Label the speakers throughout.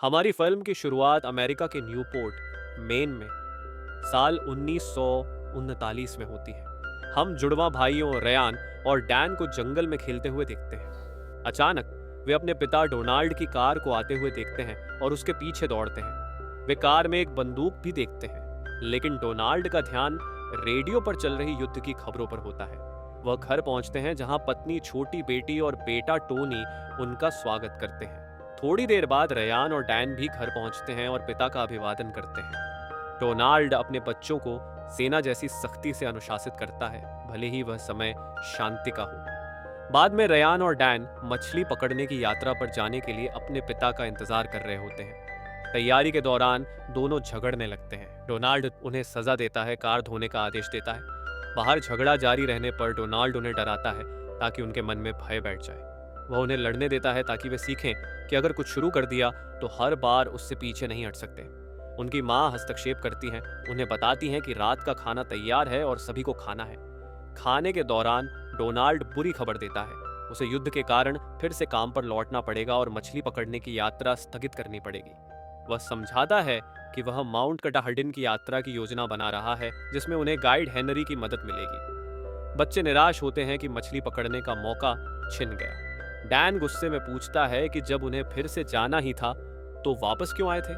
Speaker 1: हमारी फिल्म की शुरुआत अमेरिका के न्यूपोर्ट, मेन में साल 1939 में होती है। हम जुड़वा भाइयों रयान और डैन को जंगल में खेलते हुए देखते हैं। अचानक वे अपने पिता डोनाल्ड की कार को आते हुए देखते हैं और उसके पीछे दौड़ते हैं। वे कार में एक बंदूक भी देखते हैं, लेकिन डोनाल्ड का ध्यान रेडियो पर चल रही युद्ध की खबरों पर होता है। वह घर पहुंचते हैं जहां पत्नी, छोटी बेटी और बेटा टोनी उनका स्वागत करते हैं। थोड़ी देर बाद रयान और डैन भी घर पहुंचते हैं और पिता का अभिवादन करते हैं। डोनाल्ड अपने बच्चों को सेना जैसी सख्ती से अनुशासित करता है, भले ही वह समय शांति का हो। बाद में रयान और डैन मछली पकड़ने की यात्रा पर जाने के लिए अपने पिता का इंतजार कर रहे होते हैं। तैयारी के दौरान दोनों झगड़ने लगते हैं। डोनाल्ड उन्हें सजा देता है, कार धोने का आदेश देता है। बाहर झगड़ा जारी रहने पर डोनाल्ड उन्हें डराता है ताकि उनके मन में भय बैठ जाए। वह उन्हें लड़ने देता है ताकि वे सीखें कि अगर कुछ शुरू कर दिया तो हर बार उससे पीछे नहीं हट सकते। उनकी माँ हस्तक्षेप करती हैं, उन्हें बताती हैं कि रात का खाना तैयार है और सभी को खाना है। खाने के दौरान डोनाल्ड बुरी खबर देता है, उसे युद्ध के कारण फिर से काम पर लौटना पड़ेगा और मछली पकड़ने की यात्रा स्थगित करनी पड़ेगी। वह समझाता है कि वह माउंट कटाहडिन की यात्रा की योजना बना रहा है, जिसमें उन्हें गाइड हेनरी की मदद मिलेगी। बच्चे निराश होते हैं कि मछली पकड़ने का मौका छिन गया। डैन गुस्से में पूछता है कि जब उन्हें फिर से जाना ही था तो वापस क्यों आए थे।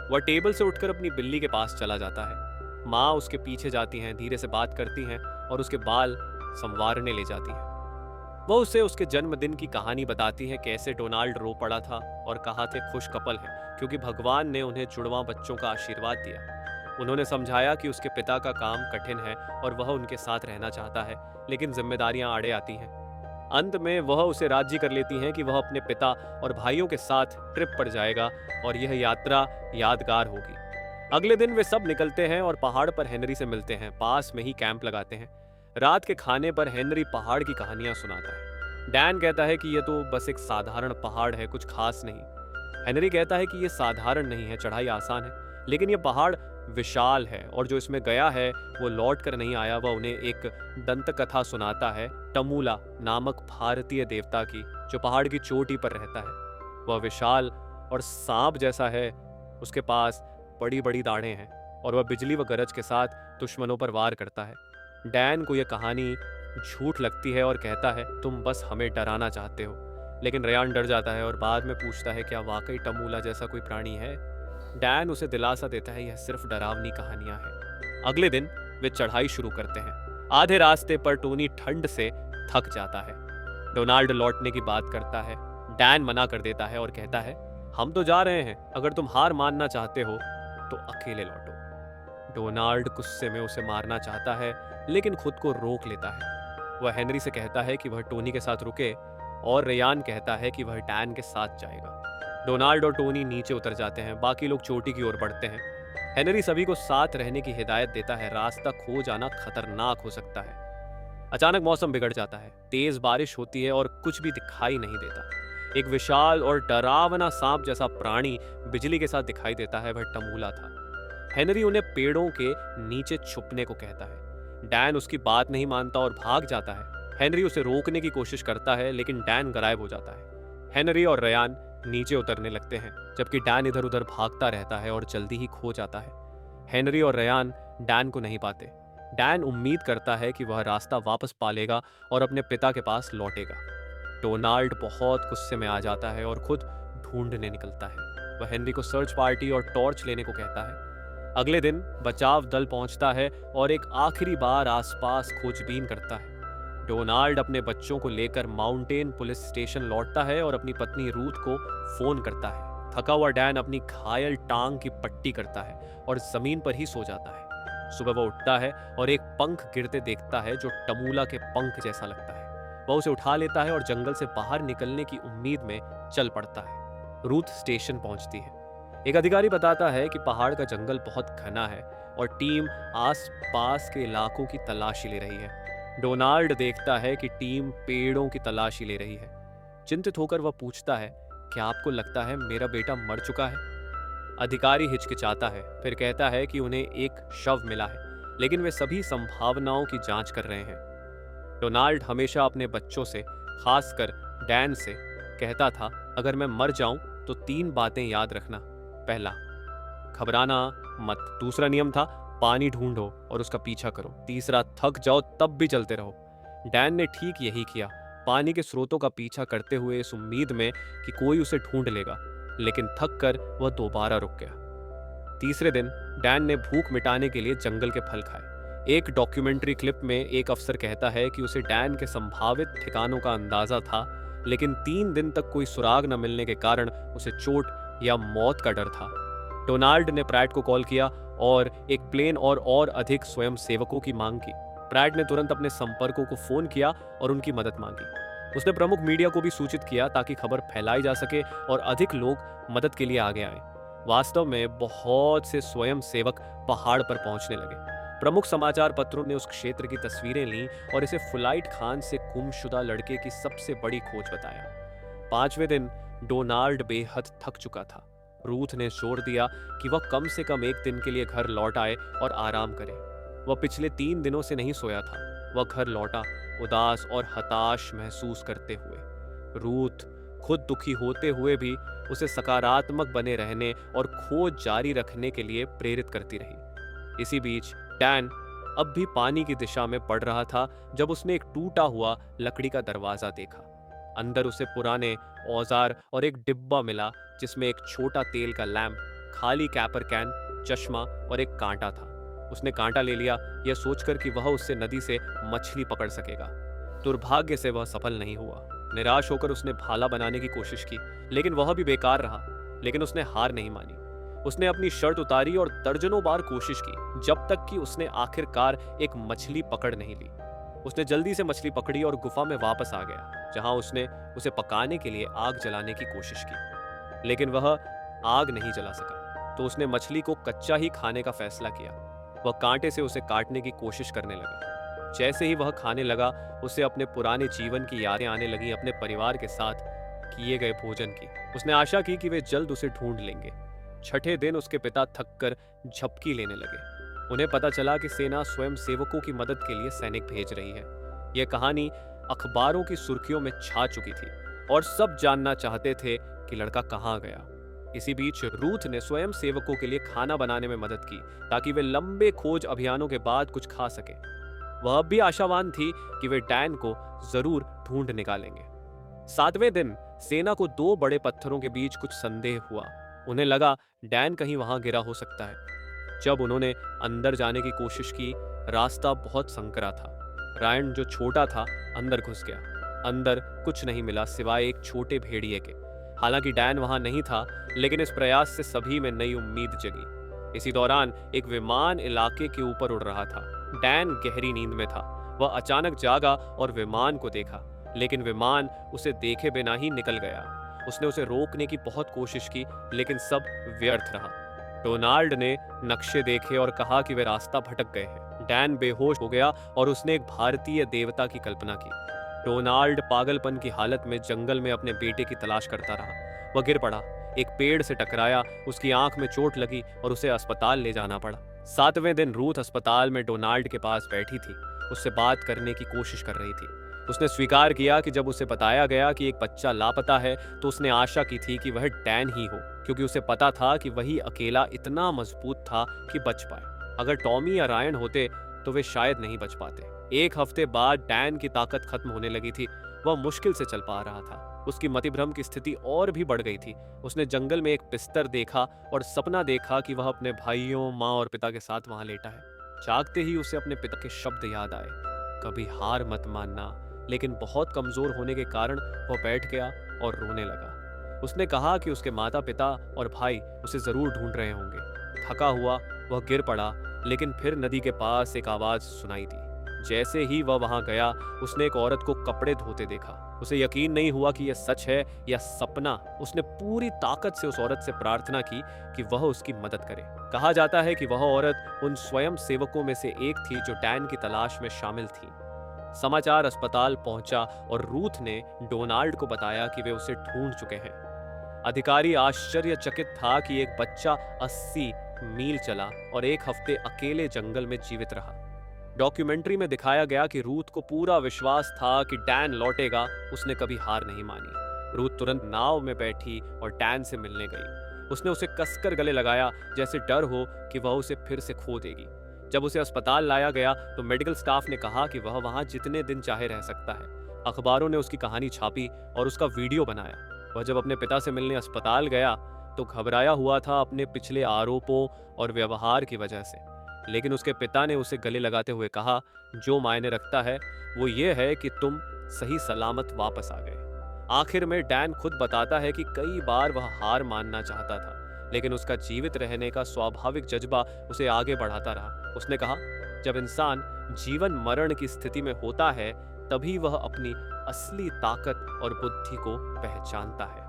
Speaker 1: वह टेबल से उठकर अपनी बिल्ली के पास चला जाता है। माँ उसके पीछे जाती हैं, धीरे से बात करती हैं और उसके बाल संवारने ले जाती हैं। वह उसे उसके जन्मदिन की कहानी बताती है, कैसे डोनाल्ड रो पड़ा था और कहा थे खुश कपल है क्योंकि भगवान ने उन्हें जुड़वा बच्चों का आशीर्वाद दिया। उन्होंने समझाया कि उसके पिता का काम कठिन है और वह उनके साथ रहना चाहता है, लेकिन जिम्मेदारियां आड़े आती हैं। अंत में वह उसे राजी कर लेती हैं कि वह अपने पिता और भाइयों के साथ ट्रिप पर जाएगा और यह यात्रा यादगार होगी। अगले दिन वे सब निकलते हैं और पहाड़ पर हेनरी से मिलते हैं। पास में ही कैंप लगाते हैं। रात के खाने पर हेनरी पहाड़ की कहानियां सुनाता है। डैन कहता है कि यह तो बस एक साधारण पहाड़ है, कुछ खास नहीं। हेनरी कहता है कि यह साधारण नहीं है, चढ़ाई आसान है, लेकिन यह पहाड़ विशाल है और जो इसमें गया है वो लौट कर नहीं आया। वह उन्हें एक दंत कथा सुनाता है, टमूला नामक भारतीय देवता की, जो पहाड़ की चोटी पर रहता है। वह विशाल और सांप जैसा है, उसके पास बड़ी बड़ी दाढ़ें हैं और वह बिजली व गरज के साथ दुश्मनों पर वार करता है। डैन को यह कहानी झूठ लगती है और कहता है तुम बस हमें डराना चाहते हो, लेकिन रयान डर जाता है और बाद में पूछता है क्या वाकई टमूला जैसा कोई प्राणी है। डैन उसे दिलासा देता है यह सिर्फ डरावनी कहानियां हैं। अगले दिन वे चढ़ाई शुरू करते हैं। आधे रास्ते पर टोनी ठंड से थक जाता है। डोनाल्ड लौटने की बात करता है। डैन मना कर देता है और कहता है हम तो जा रहे हैं, अगर तुम हार मानना चाहते हो तो अकेले लौटो। डोनाल्ड गुस्से में उसे मारना चाहता है, लेकिन खुद को रोक लेता है। वह हेनरी से कहता है कि वह टोनी के साथ रुके और रेयान कहता है कि वह डैन के साथ जाएगा। डोनाल्ड और टोनी नीचे उतर जाते हैं, बाकी लोग चोटी की ओर बढ़ते हैं। हेनरी सभी को साथ रहने की हिदायत देता है, रास्ता खो जाना खतरनाक हो सकता है। अचानक मौसम बिगड़ जाता है, तेज बारिश होती है और कुछ भी दिखाई नहीं देता। एक विशाल और डरावना सांप जैसा प्राणी बिजली के साथ दिखाई देता है, वह टमूला था। हेनरी उन्हें पेड़ों के नीचे छुपने को कहता है। डैन उसकी बात नहीं मानता और भाग जाता है। हेनरी उसे रोकने की कोशिश करता है, लेकिन डैन गायब हो जाता है। हेनरी और रयान नीचे उतरने लगते हैं, जबकि डैन इधर उधर भागता रहता है और जल्दी ही खो जाता है। हेनरी और रयान डैन को नहीं पाते। डैन उम्मीद करता है कि वह रास्ता वापस पा लेगा और अपने पिता के पास लौटेगा। डोनाल्ड बहुत गुस्से में आ जाता है और खुद ढूंढने निकलता है। वह हेनरी को सर्च पार्टी और टॉर्च लेने को कहता है। अगले दिन बचाव दल पहुंचता है और एक आखिरी बार आसपास खोजबीन करता है। डोनाल्ड अपने बच्चों को लेकर माउंटेन पुलिस स्टेशन लौटता है और अपनी पत्नी रूथ को फोन करता है। थका हुआ डैन अपनी घायल टांग की पट्टी करता है और जमीन पर ही सो जाता है। सुबह वह उठता है और एक पंख गिरते देखता है जो टमूला के पंख जैसा लगता है। वह उसे उठा लेता है और जंगल से बाहर निकलने की उम्मीद में चल पड़ता है। रूथ स्टेशन पहुंचती है। एक अधिकारी बताता है कि पहाड़ का जंगल बहुत घना है और टीम आस-पास के इलाकों की तलाशी ले रही है। डोनाल्ड देखता है कि टीम पेड़ों की तलाशी ले रही है। चिंतित होकर वह पूछता है क्या आपको लगता है मेरा बेटा मर चुका है? अधिकारी हिचकिचाता है, फिर कहता है कि उन्हें एक शव मिला है, लेकिन वे सभी संभावनाओं की जांच कर रहे हैं। डोनाल्ड हमेशा अपने बच्चों से, खासकर डैन से, कहता था अगर मैं मर जाऊं तो 3 बातें याद रखना। पहला, घबराना मत। दूसरा नियम था, पानी ढूंढो और उसका पीछा करो। तीसरा, थक जाओ तब भी चलते रहो। डैन ने ठीक यही किया, पानी के स्रोतों का पीछा करते हुए इस उम्मीद में कि कोई उसे ढूंढ लेगा, लेकिन थक कर वह दोबारा रुक गया। तीसरे दिन डैन ने भूख मिटाने के लिए जंगल के फल खाए। एक डॉक्यूमेंट्री क्लिप में एक अफसर कहता है कि उसे डैन के संभावित ठिकानों का अंदाजा था, लेकिन 3 दिन तक कोई सुराग न मिलने के कारण उसे चोट या मौत का डर था। डोनाल्ड ने प्रैट को कॉल किया और एक प्लेन और अधिक स्वयंसेवकों की मांग की। प्रैट ने तुरंत अपने संपर्कों को फोन किया और उनकी मदद मांगी। उसने प्रमुख मीडिया को भी सूचित किया ताकि खबर फैलाई जा सके और अधिक लोग मदद के लिए आगे आए। वास्तव में बहुत से स्वयंसेवक पहाड़ पर पहुंचने लगे। प्रमुख समाचार पत्रों ने उस क्षेत्र की तस्वीरें लीं और इसे फुलाइट खान से गुमशुदा लड़के की सबसे बड़ी खोज बताया। 5वें दिन डोनाल्ड बेहद थक चुका था। रूथ ने जोर दिया कि वह कम से कम 1 दिन के लिए घर लौट आए और आराम करे। वह पिछले 3 दिनों से नहीं सोया था। वह घर लौटा उदास और हताश महसूस करते हुए। रूथ खुद दुखी होते हुए भी उसे सकारात्मक बने रहने और खोज जारी रखने के लिए प्रेरित करती रही। इसी बीच डैन अब भी पानी की दिशा में बढ़ रहा था जब उसने एक टूटा हुआ लकड़ी का दरवाजा देखा। अंदर उसे पुराने औजार और एक डिब्बा मिला जिसमें एक छोटा तेल का लैंप, खाली कैपर कैन, चश्मा और एक कांटा था। उसने कांटा ले लिया, यह सोचकर कि वह उससे नदी से मछली पकड़ सकेगा। दुर्भाग्य से वह सफल नहीं हुआ। निराश होकर उसने भाला बनाने की कोशिश की, लेकिन वह भी बेकार रहा। लेकिन उसने हार नहीं मानी। उसने अपनी शर्ट उतारी और दर्जनों बार कोशिश की, जब तक कि उसने आखिरकार एक मछली पकड़ नहीं ली। उसने जल्दी से मछली पकड़ी और गुफा में वापस आ गया, जहां उसने उसे पकाने के लिए आग जलाने की कोशिश की, लेकिन वह आग नहीं जला सका। तो उसने मछली को कच्चा ही खाने का फैसला किया। वह कांटे से उसे काटने की कोशिश करने लगा। जैसे ही वह खाने लगा, उसे अपने पुराने जीवन की यादें आने लगी, अपने परिवार के साथ किए गए भोजन की। उसने आशा की कि वे जल्द उसे ढूंढ लेंगे। 6ठे दिन उसके पिता थककर झपकी लेने लगे। उन्हें पता चला कि सेना स्वयंसेवकों की मदद के लिए सैनिक भेज रही है। यह कहानी अखबारों की सुर्खियों में छा चुकी थी और सब जानना चाहते थे कि लड़का कहाँ गया। इसी बीच रूथ ने स्वयंसेवकों के लिए खाना बनाने में मदद की ताकि वे लंबे खोज अभियानों के बाद कुछ खा सके। वह अब भी आशावान थी कि वे डैन को जरूर ढूंढ निकालेंगे। 7वें दिन सेना को 2 बड़े पत्थरों के बीच कुछ संदेह हुआ। उन्हें लगा डैन कहीं वहां गिरा हो सकता है। जब उन्होंने अंदर जाने की कोशिश की, रास्ता बहुत संकरा था। रायन जो छोटा था अंदर घुस गया। अंदर कुछ नहीं मिला सिवाय एक छोटे भेड़िए के। हालांकि डैन वहां नहीं था, लेकिन इस प्रयास से सभी में नई उम्मीद जगी। इसी दौरान एक विमान इलाके के ऊपर उड़ रहा था। डैन गहरी नींद में था। वह अचानक जागा और विमान को देखा, लेकिन विमान उसे देखे बिना ही निकल गया। उसने उसे रोकने की बहुत कोशिश की, लेकिन सब व्यर्थ रहा। डोनाल्ड ने नक्शे देखे और कहा कि वे रास्ता भटक गए हैं। डैन बेहोश हो गया और उसने एक भारतीय देवता की कल्पना की। डोनाल्ड पागलपन की हालत में जंगल में अपने बेटे की तलाश करता रहा। वह गिर पड़ा, एक पेड़ से टकराया, उसकी आंख में चोट लगी और उसे अस्पताल ले जाना पड़ा। 7वें दिन रूथ अस्पताल में डोनाल्ड के पास बैठी थी, उससे बात करने की कोशिश कर रही थी। उसने स्वीकार किया कि जब उसे बताया गया कि एक बच्चा लापता है तो उसने आशा की थी कि वह डैन ही हो, क्योंकि उसे पता था कि वही अकेला इतना मजबूत था कि बच पाए। अगर टॉमी या रायन होते तो वे शायद नहीं बच पाते। 1 हफ्ते बाद डैन की ताकत खत्म होने लगी थी। वह मुश्किल से चल पा रहा था। उसकी मतिभ्रम की स्थिति और भी बढ़ गई थी। उसने जंगल में एक बिस्तर देखा और सपना देखा कि वह अपने भाइयों, माँ और पिता के साथ वहां लेटा है। जागते ही उसे अपने पिता के शब्द याद आए, कभी हार मत मानना। लेकिन बहुत कमजोर होने के कारण वह बैठ गया और रोने लगा। उसने कहा कि उसके माता पिता और भाई उसे जरूर ढूंढ रहे होंगे। थका हुआ वह गिर पड़ा, लेकिन फिर नदी के पास एक आवाज सुनाई दी। जैसे ही वह वहां गया, उसने एक औरत को कपड़े धोते देखा। उसे यकीन नहीं हुआ कि यह सच है या सपना। उसने पूरी ताकत से उस औरत से प्रार्थना की कि वह उसकी मदद करे। कहा जाता है कि वह औरत उन स्वयं सेवकों में से एक थी जो डैन की तलाश में शामिल थी। समाचार अस्पताल पहुंचा और रूथ ने डोनाल्ड को बताया कि वे उसे ढूंढ चुके हैं। अधिकारी आश्चर्यचकित था कि एक बच्चा 80 मील चला और 1 हफ्ते अकेले जंगल में जीवित रहा। डॉक्यूमेंट्री में दिखाया गया कि रूथ को पूरा विश्वास था कि डैन लौटेगा। उसने कभी हार नहीं मानी। रूथ तुरंत नाव में बैठी और डैन से मिलने गई। उसने उसे कसकर गले लगाया, जैसे डर हो कि वह उसे फिर से खो देगी। जब उसे अस्पताल लाया गया तो मेडिकल स्टाफ ने कहा कि वह वहां जितने दिन चाहे रह सकता है। अखबारों ने उसकी कहानी छापी और उसका वीडियो बनाया। वह जब अपने पिता से मिलने अस्पताल गया तो घबराया हुआ था अपने पिछले आरोपों और व्यवहार की वजह से। लेकिन उसके पिता ने उसे गले लगाते हुए कहा, जो मायने रखता है वो ये है कि तुम सही सलामत वापस आ गए। आखिर में डैन खुद बताता है कि कई बार वह हार मानना चाहता था, लेकिन उसका जीवित रहने का स्वाभाविक जज्बा उसे आगे बढ़ाता रहा। उसने कहा, जब इंसान जीवन मरण की स्थिति में होता है तभी वह अपनी असली ताकत और बुद्धि को पहचानता है।